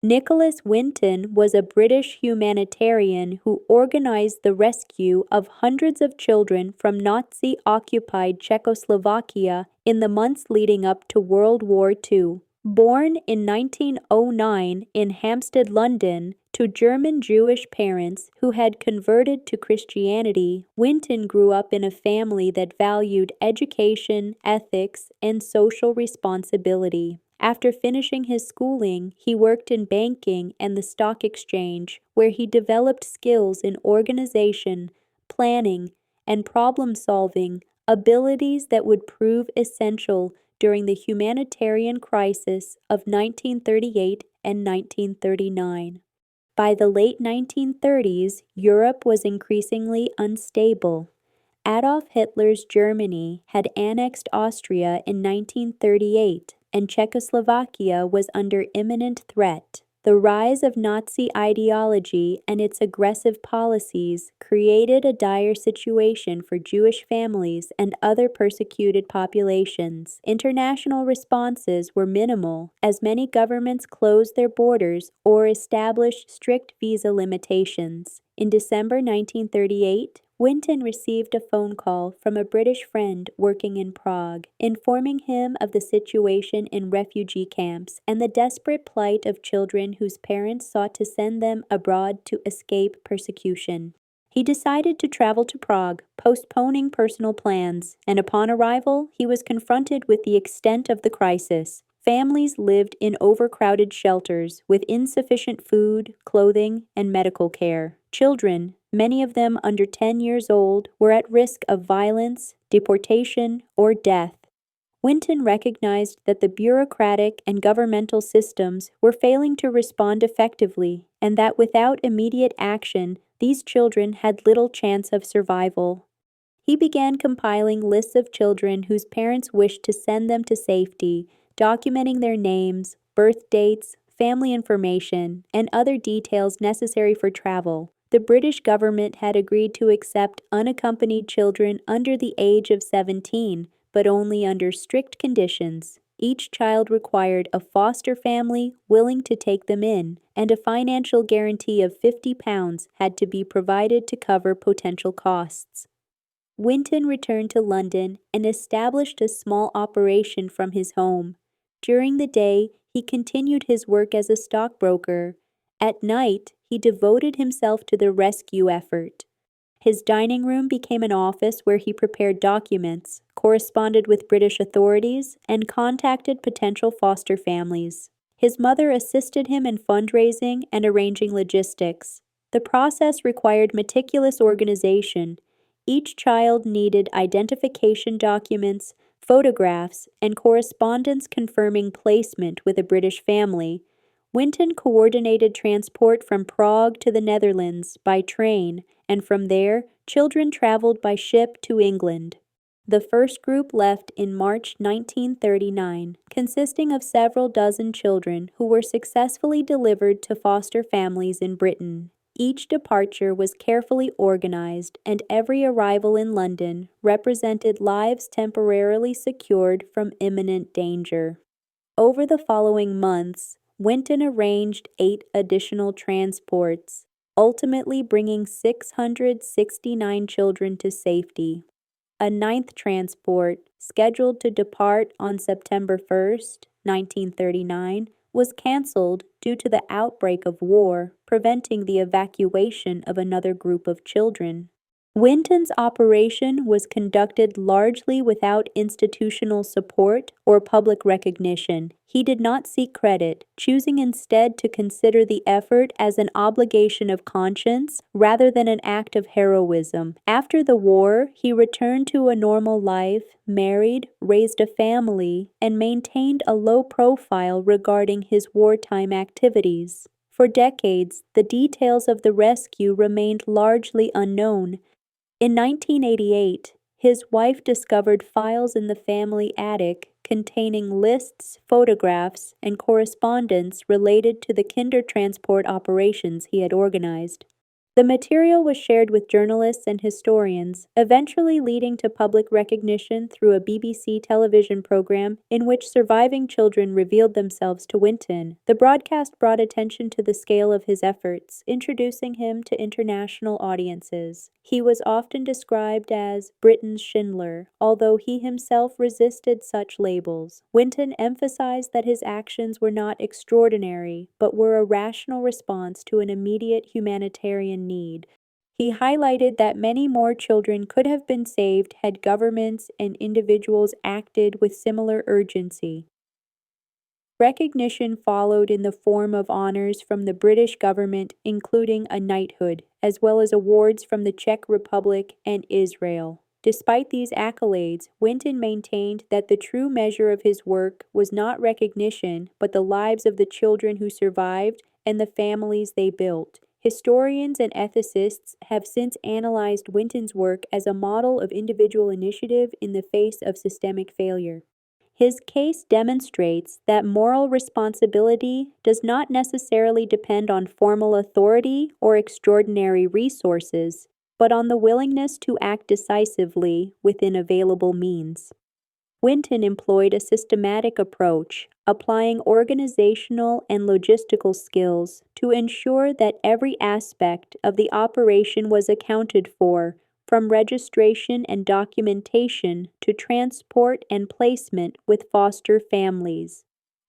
Nicholas Winton was a British humanitarian who organized the rescue of hundreds of children from Nazi-occupied Czechoslovakia in the months leading up to World War II. Born in 1909 in Hampstead, London, to German Jewish parents who had converted to Christianity, Winton grew up in a family that valued education, ethics, and social responsibility. After finishing his schooling, he worked in banking and the stock exchange, where he developed skills in organization, planning, and problem solving, abilities that would prove essential during the humanitarian crisis of 1938 and 1939. By the late 1930s, Europe was increasingly unstable. Adolf Hitler's Germany had annexed Austria in 1938, and Czechoslovakia was under imminent threat. The rise of Nazi ideology and its aggressive policies created a dire situation for Jewish families and other persecuted populations. International responses were minimal, as many governments closed their borders or established strict visa limitations. In December 1938, Winton received a phone call from a British friend working in Prague, informing him of the situation in refugee camps and the desperate plight of children whose parents sought to send them abroad to escape persecution. He decided to travel to Prague, postponing personal plans, and upon arrival, he was confronted with the extent of the crisis. Families lived in overcrowded shelters with insufficient food, clothing, and medical care. Children, many of them under 10 years old, were at risk of violence, deportation, or death. Winton recognized that the bureaucratic and governmental systems were failing to respond effectively, and that without immediate action, these children had little chance of survival. He began compiling lists of children whose parents wished to send them to safety, documenting their names, birth dates, family information, and other details necessary for travel. The British government had agreed to accept unaccompanied children under the age of 17, but only under strict conditions. Each child required a foster family willing to take them in, and a financial guarantee of £50 had to be provided to cover potential costs. Winton returned to London and established a small operation from his home. During the day, he continued his work as a stockbroker. At night, he devoted himself to the rescue effort. His dining room became an office where he prepared documents, corresponded with British authorities, and contacted potential foster families. His mother assisted him in fundraising and arranging logistics. The process required meticulous organization. Each child needed identification documents, photographs, and correspondence confirming placement with a British family. Winton coordinated transport from Prague to the Netherlands by train, and from there, children traveled by ship to England. The first group left in March 1939, consisting of several dozen children who were successfully delivered to foster families in Britain. Each departure was carefully organized, and every arrival in London represented lives temporarily secured from imminent danger. Over the following months, Winton arranged 8 additional transports, ultimately bringing 669 children to safety. A 9th transport, scheduled to depart on September 1st, 1939, was canceled due to the outbreak of war, preventing the evacuation of another group of children. Winton's operation was conducted largely without institutional support or public recognition. He did not seek credit, choosing instead to consider the effort as an obligation of conscience rather than an act of heroism. After the war, he returned to a normal life, married, raised a family, and maintained a low profile regarding his wartime activities. For decades, the details of the rescue remained largely unknown. In 1988, his wife discovered files in the family attic containing lists, photographs, and correspondence related to the Kindertransport operations he had organized. The material was shared with journalists and historians, eventually leading to public recognition through a BBC television program in which surviving children revealed themselves to Winton. The broadcast brought attention to the scale of his efforts, introducing him to international audiences. He was often described as Britain's Schindler, although he himself resisted such labels. Winton emphasized that his actions were not extraordinary, but were a rational response to an immediate humanitarian need. He highlighted that many more children could have been saved had governments and individuals acted with similar urgency. Recognition followed in the form of honors from the British government, including a knighthood, as well as awards from the Czech Republic and Israel. Despite these accolades, Winton maintained that the true measure of his work was not recognition, but the lives of the children who survived and the families they built. Historians and ethicists have since analyzed Winton's work as a model of individual initiative in the face of systemic failure. His case demonstrates that moral responsibility does not necessarily depend on formal authority or extraordinary resources, but on the willingness to act decisively within available means. Winton employed a systematic approach, applying organizational and logistical skills to ensure that every aspect of the operation was accounted for, from registration and documentation to transport and placement with foster families.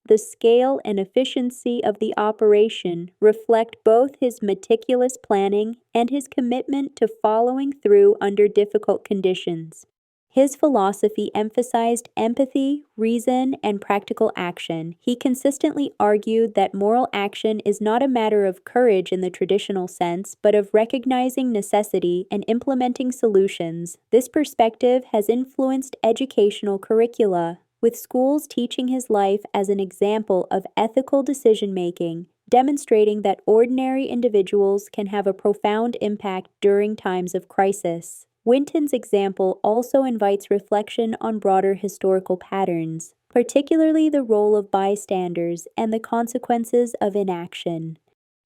The scale and efficiency of the operation reflect both his meticulous planning and his commitment to following through under difficult conditions. His philosophy emphasized empathy, reason, and practical action. He consistently argued that moral action is not a matter of courage in the traditional sense, but of recognizing necessity and implementing solutions. This perspective has influenced educational curricula, with schools teaching his life as an example of ethical decision-making, demonstrating that ordinary individuals can have a profound impact during times of crisis. Winton's example also invites reflection on broader historical patterns, particularly the role of bystanders and the consequences of inaction.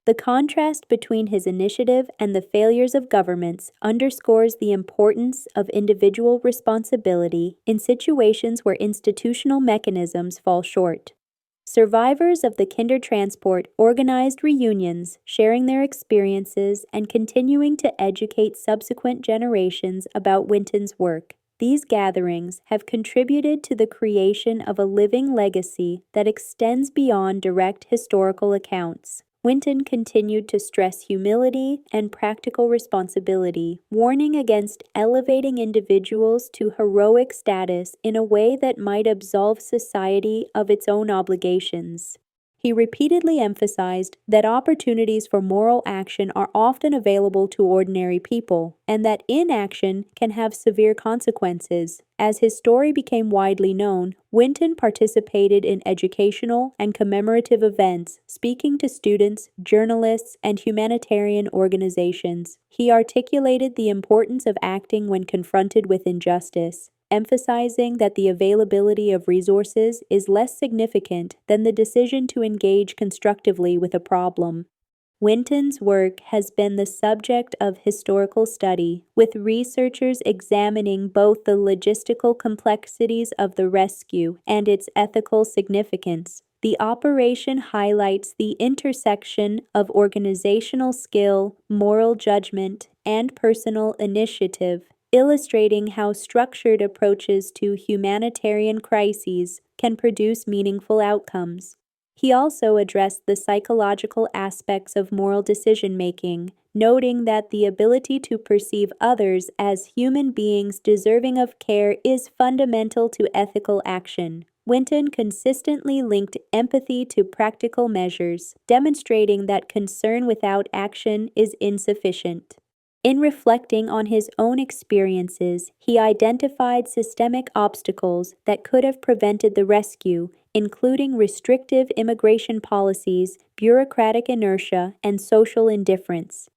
The contrast between his initiative and the failures of governments underscores the importance of individual responsibility in situations where institutional mechanisms fall short. Survivors of the Kindertransport organized reunions, sharing their experiences and continuing to educate subsequent generations about Winton's work. These gatherings have contributed to the creation of a living legacy that extends beyond direct historical accounts. Winton continued to stress humility and practical responsibility, warning against elevating individuals to heroic status in a way that might absolve society of its own obligations. He repeatedly emphasized that opportunities for moral action are often available to ordinary people, and that inaction can have severe consequences. As his story became widely known, Winton participated in educational and commemorative events, speaking to students, journalists, and humanitarian organizations. He articulated the importance of acting when confronted with injustice, emphasizing that the availability of resources is less significant than the decision to engage constructively with a problem. Winton's work has been the subject of historical study, with researchers examining both the logistical complexities of the rescue and its ethical significance. The operation highlights the intersection of organizational skill, moral judgment, and personal initiative, illustrating how structured approaches to humanitarian crises can produce meaningful outcomes. He also addressed the psychological aspects of moral decision-making, noting that the ability to perceive others as human beings deserving of care is fundamental to ethical action. Winton consistently linked empathy to practical measures, demonstrating that concern without action is insufficient. In reflecting on his own experiences, he identified systemic obstacles that could have prevented the rescue, including restrictive immigration policies, bureaucratic inertia, and social indifference.